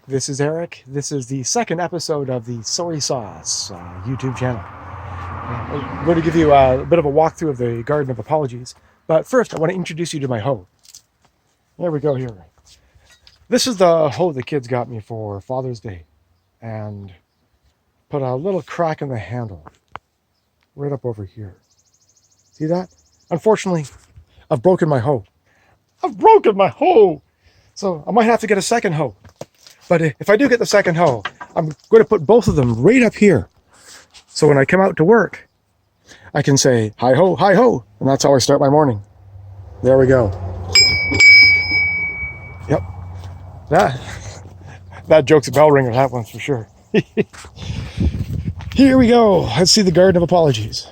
This is Eric. This is the second episode of the Soy Sauce YouTube channel. I'm going to give you a bit of a walkthrough of the Garden of Apologies, but first I want to introduce you to my hoe. There we go here. This is the hoe the kids got me for Father's Day, and put a little crack in the handle right up over here. See that? Unfortunately, I've broken my hoe. I've broken my hoe! So I might have to get a second hoe. But if I do get the second hoe, I'm going to put both of them right up here. So when I come out to work, I can say, hi ho, and that's how I start my morning. There we go. Yep. That joke's a bell ringer, that one's for sure. Here we go. Let's see the Garden of Apologies.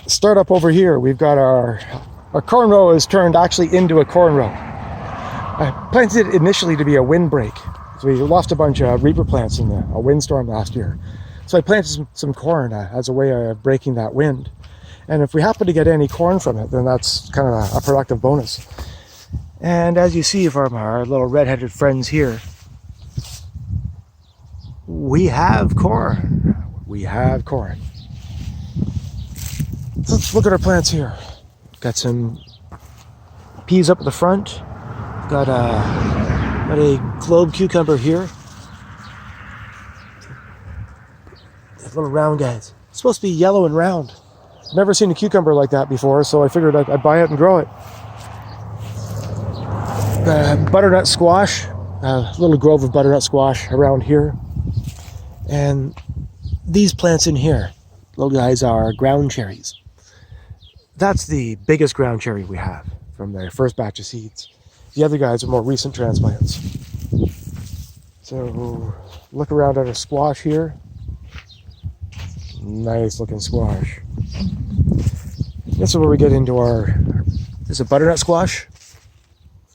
Start up over here. We've got our corn row is turned actually into a corn row. I planted it initially to be a windbreak. So we lost a bunch of reaper plants in a windstorm last year. So I planted some corn as a way of breaking that wind. And if we happen to get any corn from it, then that's kind of a productive bonus. And as you see from our little red-headed friends here, we have corn. We have corn. So let's look at our plants here. Got some peas up at the front. Got a globe cucumber here. These little round guys. It's supposed to be yellow and round. Never seen a cucumber like that before, so I figured I'd buy it and grow it. Butternut squash. A little grove of butternut squash around here. And these plants in here, little guys, are ground cherries. That's the biggest ground cherry we have from the first batch of seeds. The other guys are more recent transplants. So look around at our squash here. Nice looking squash. This is where we get into this is a butternut squash.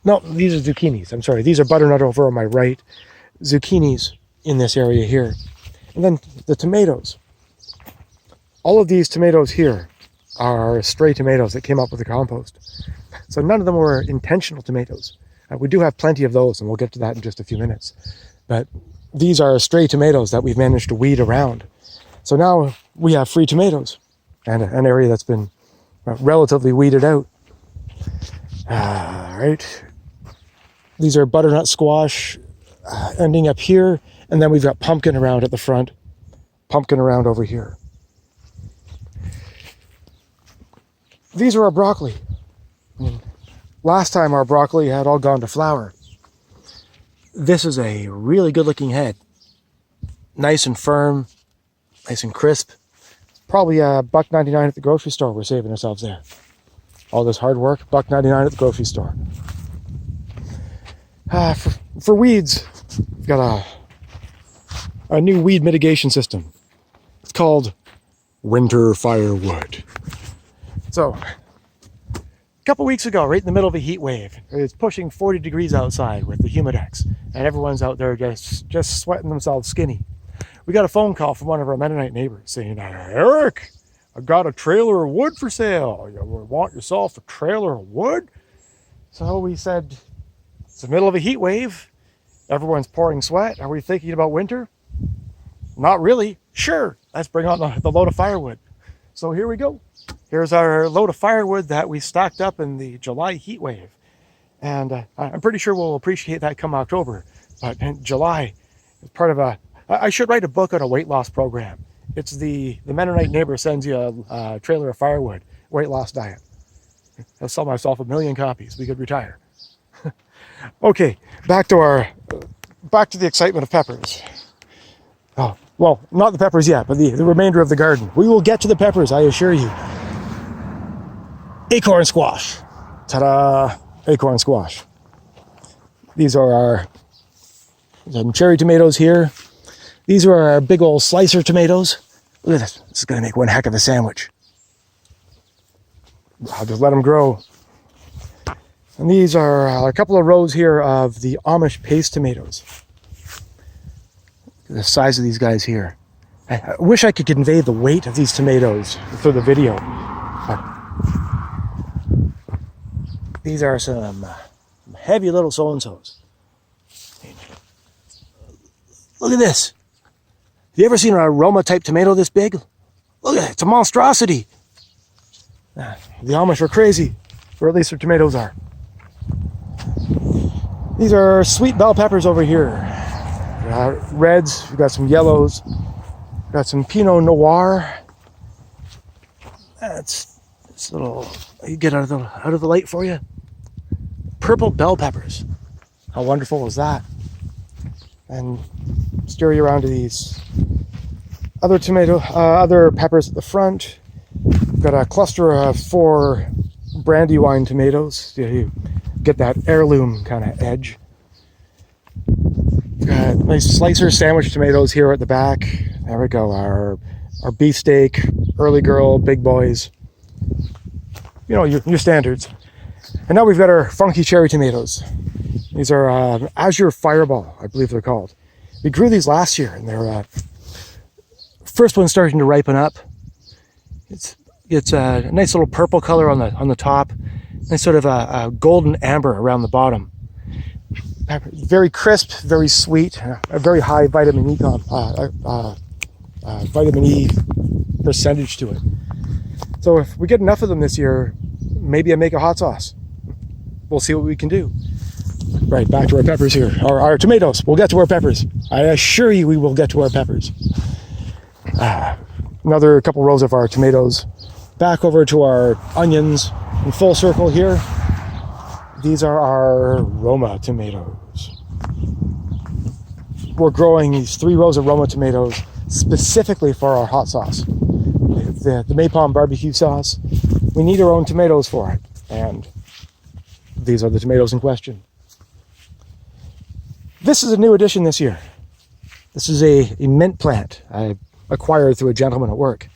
No, these are zucchinis. I'm sorry. These are butternut over on my right. Zucchinis in this area here. And then the tomatoes. All of these tomatoes here are stray tomatoes that came up with the compost. So none of them were intentional tomatoes. We do have plenty of those, and we'll get to that in just a few minutes. But these are stray tomatoes that we've managed to weed around. So now we have free tomatoes and an area that's been relatively weeded out. All right. These are butternut squash ending up here, and then we've got pumpkin around at the front, pumpkin around over here. These are our broccoli. Last time our broccoli had all gone to flower. This is a really good looking head. Nice and firm, nice and crisp. Probably $1.99 at the grocery store. We're saving ourselves there. All this hard work, $1.99 at the grocery store. For weeds, we've got a new weed mitigation system. It's called winter firewood. So, a couple weeks ago, right in the middle of a heat wave, it's pushing 40 degrees outside with the Humidex, and everyone's out there just sweating themselves skinny. We got a phone call from one of our Mennonite neighbors saying, Eric, I got a trailer of wood for sale. You want yourself a trailer of wood? So we said, it's the middle of a heat wave. Everyone's pouring sweat. Are we thinking about winter? Not really. Sure, let's bring on the load of firewood. So here we go. Here's our load of firewood that we stocked up in the July heat wave. And I'm pretty sure we'll appreciate that come October. But in July is part of I should write a book on a weight loss program. It's the Mennonite neighbor sends you a trailer of firewood, weight loss diet. I'll sell myself 1 million copies. We could retire. Okay, back to the excitement of peppers. Oh, well, not the peppers yet, but the remainder of the garden. We will get to the peppers, I assure you. Acorn squash. Ta-da! Acorn squash. These are some cherry tomatoes here. These are our big old slicer tomatoes. Look at this. This is going to make one heck of a sandwich. I'll just let them grow. And these are a couple of rows here of the Amish paste tomatoes. The size of these guys here. I wish I could convey the weight of these tomatoes through the video. But these are some heavy little so-and-sos. Look at this. Have you ever seen an aroma type tomato this big? Look at it, it's a monstrosity. The Amish are crazy, or at least their tomatoes are. These are sweet bell peppers over here. Reds, we've got some yellows, got some Pinot Noir. That's this little, you get out of the light for you. Purple bell peppers. How wonderful is that? And steer you around to these other other peppers at the front. We've got a cluster of 4 Brandywine tomatoes. You get that heirloom kind of edge. We've got nice slicer sandwich tomatoes here at the back. There we go. Our beefsteak, early girl, big boys. You know, your standards. And now we've got our funky cherry tomatoes. These are Azure Fireball, I believe they're called. We grew these last year, and they're first one's starting to ripen up. It's a nice little purple color on the top, and sort of a golden amber around the bottom. Very crisp, very sweet, a very high vitamin E percentage to it. So if we get enough of them this year, maybe I make a hot sauce. We'll see what we can do. Right, back to our peppers here. Our tomatoes. We'll get to our peppers. I assure you we will get to our peppers. Another couple rows of our tomatoes. Back over to our onions in full circle here. These are our Roma tomatoes. We're growing these 3 rows of Roma tomatoes specifically for our hot sauce. The Maypalm barbecue sauce. We need our own tomatoes for it. And these are the tomatoes in question. This is a new addition this year. This is a mint plant I acquired through a gentleman at work.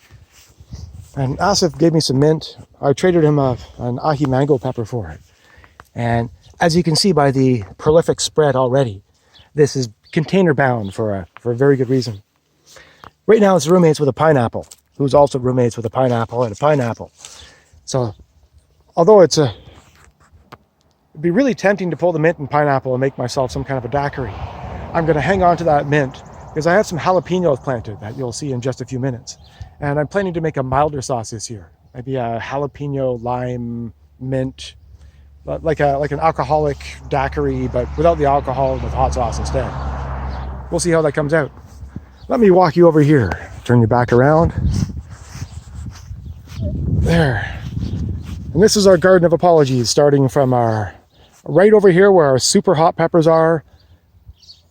And Asif gave me some mint. I traded him an ahi mango pepper for it. And as you can see by the prolific spread already, this is container bound for a very good reason. Right now it's roommates with a pineapple, who's also roommates with a pineapple and a pineapple. So although it'd be really tempting to pull the mint and pineapple and make myself some kind of a daiquiri, I'm going to hang on to that mint because I have some jalapenos planted that you'll see in just a few minutes. And I'm planning to make a milder sauce this year. Maybe a jalapeno, lime, mint, like an alcoholic daiquiri, but without the alcohol and with hot sauce instead. We'll see how that comes out. Let me walk you over here. Turn you back around. There. And this is our garden of apologies, starting from our right over here where our super hot peppers are,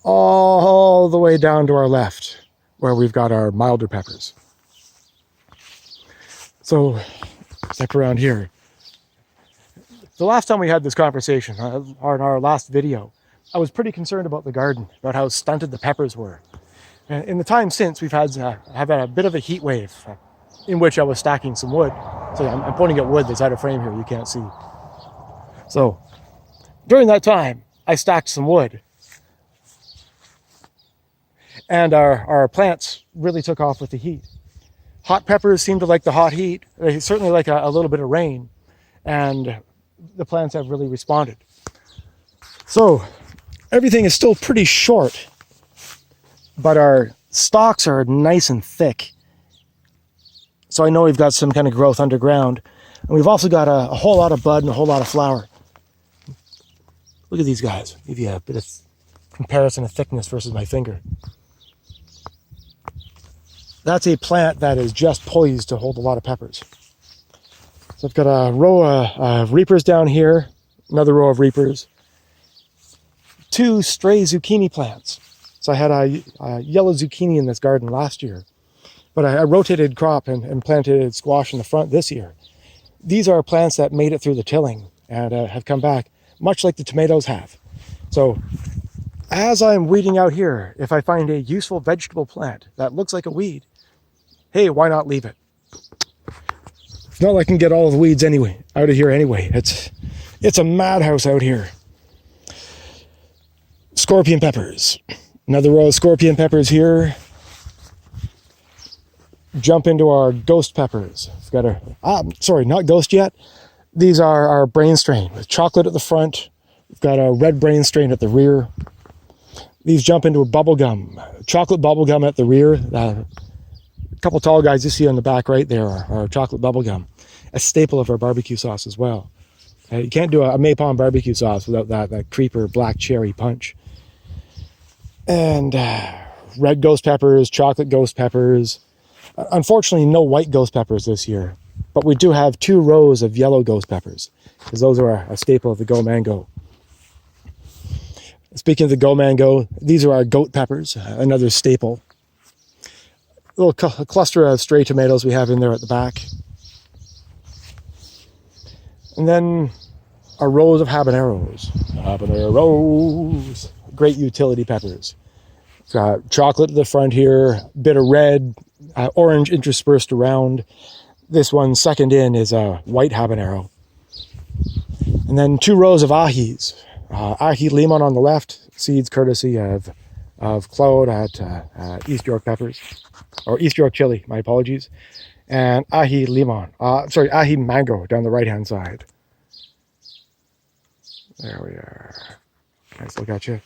all the way down to our left where we've got our milder peppers. So, step around here. The last time we had this conversation, on our last video, I was pretty concerned about the garden, about how stunted the peppers were. And in the time since, we've had a bit of a heat wave in which I was stacking some wood. So I'm pointing at wood that's out of frame here, you can't see. So during that time, I stacked some wood. And our plants really took off with the heat. Hot peppers seem to like the hot heat. They certainly like a little bit of rain. And the plants have really responded. So everything is still pretty short, but our stalks are nice and thick. So I know we've got some kind of growth underground. And we've also got a whole lot of bud and a whole lot of flower. Look at these guys. Give you a bit of comparison of thickness versus my finger. That's a plant that is just poised to hold a lot of peppers. So I've got a row of reapers down here, another row of reapers, 2 stray zucchini plants. So I had a yellow zucchini in this garden last year, but I rotated crop and planted squash in the front this year. These are plants that made it through the tilling and have come back, much like the tomatoes have. So as I'm weeding out here, if I find a useful vegetable plant that looks like a weed, hey, why not leave it? It's not like I can get all of the weeds out of here anyway. It's a madhouse out here. Scorpion peppers. Another row of scorpion peppers here. Jump into our ghost peppers. We've got sorry, not ghost yet. These are our brain strain with chocolate at the front. We've got a red brain strain at the rear. These jump into a bubble gum, chocolate bubble gum at the rear. A couple tall guys you see on the back right there are chocolate bubble gum, a staple of our barbecue sauce as well. You can't do a Maypon barbecue sauce without that creeper black cherry punch. And red ghost peppers, chocolate ghost peppers. Unfortunately, no white ghost peppers this year, but we do have 2 rows of yellow ghost peppers, because those are a staple of the Go Mango. Speaking of the Go Mango, these are our goat peppers, another staple. A little cluster of stray tomatoes we have in there at the back. And then our rows of habaneros. Habaneros! Great utility peppers. It's got chocolate at the front here, bit of red, orange interspersed around. This one second in is a white habanero. And then 2 rows of ahis. Ahi limon on the left, seeds courtesy of Claude at East York Peppers, or East York Chili, my apologies. And ahi limon, ahi mango down the right-hand side. There we are. Nice look at you.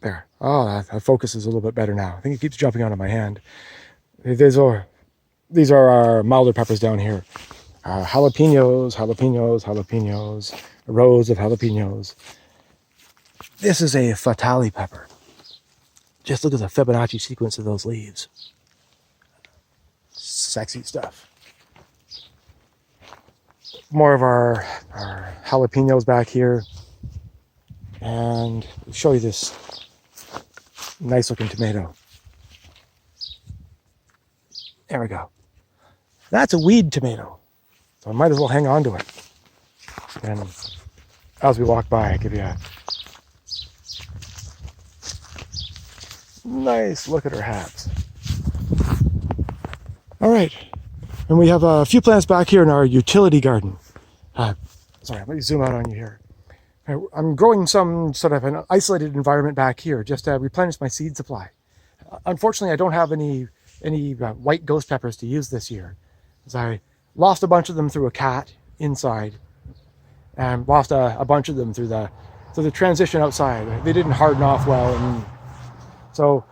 There. Oh, that focus is a little bit better now. I think it keeps jumping onto my hand. These are our milder peppers down here. Jalapenos, rows of jalapenos. This is a fatale pepper. Just look at the Fibonacci sequence of those leaves. Sexy stuff. More of our jalapenos back here. And I'll show you this nice looking tomato. There we go. That's a weed tomato. So I might as well hang on to it. And as we walk by, I give you a nice look at her hats. All right. And we have a few plants back here in our utility garden. Sorry, let me zoom out on you here. I'm growing some sort of an isolated environment back here, just to replenish my seed supply. Unfortunately, I don't have any white ghost peppers to use this year, as I lost a bunch of them through a cat inside, and lost a bunch of them through the transition outside. They didn't harden off well, and so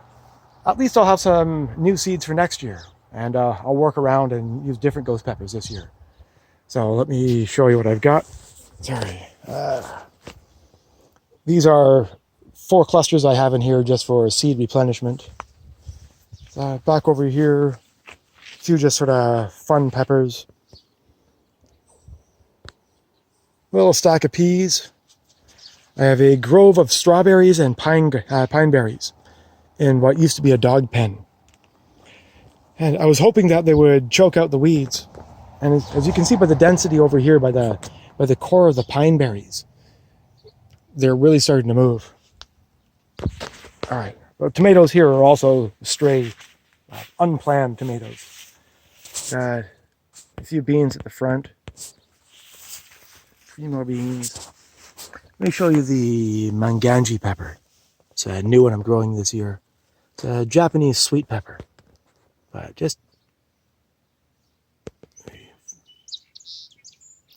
at least I'll have some new seeds for next year, and I'll work around and use different ghost peppers this year. So let me show you what I've got. Sorry. These are 4 clusters I have in here just for seed replenishment. Back over here, a few just sort of fun peppers. Little stack of peas. I have a grove of strawberries and pine berries in what used to be a dog pen. And I was hoping that they would choke out the weeds. And as you can see by the density over here, by the core of the pine berries, they're really starting to move. All right, but tomatoes here are also stray, unplanned tomatoes. Got a few beans at the front. 3 more beans. Let me show you the manganji pepper. It's a new one I'm growing this year. It's a Japanese sweet pepper. But just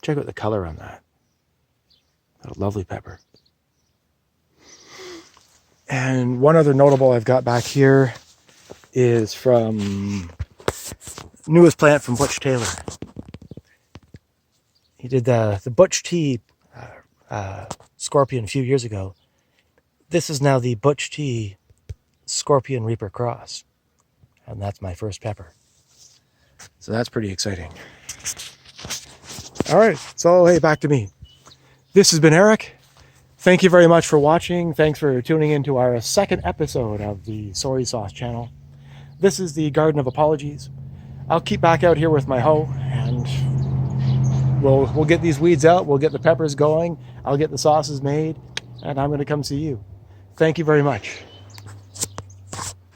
check out the color on that. A lovely pepper. And one other notable I've got back here is from newest plant from Butch Taylor. He did the Butch Tea Scorpion a few years ago. This is now the Butch Tea Scorpion Reaper Cross. And that's my first pepper. So that's pretty exciting. All right, so hey, back to me. This has been Eric. Thank you very much for watching. Thanks for tuning in to our 2nd episode of the Soy Sauce channel. This is the Garden of Apologies. I'll keep back out here with my hoe, and we'll get these weeds out. We'll get the peppers going. I'll get the sauces made, and I'm going to come see you. Thank you very much.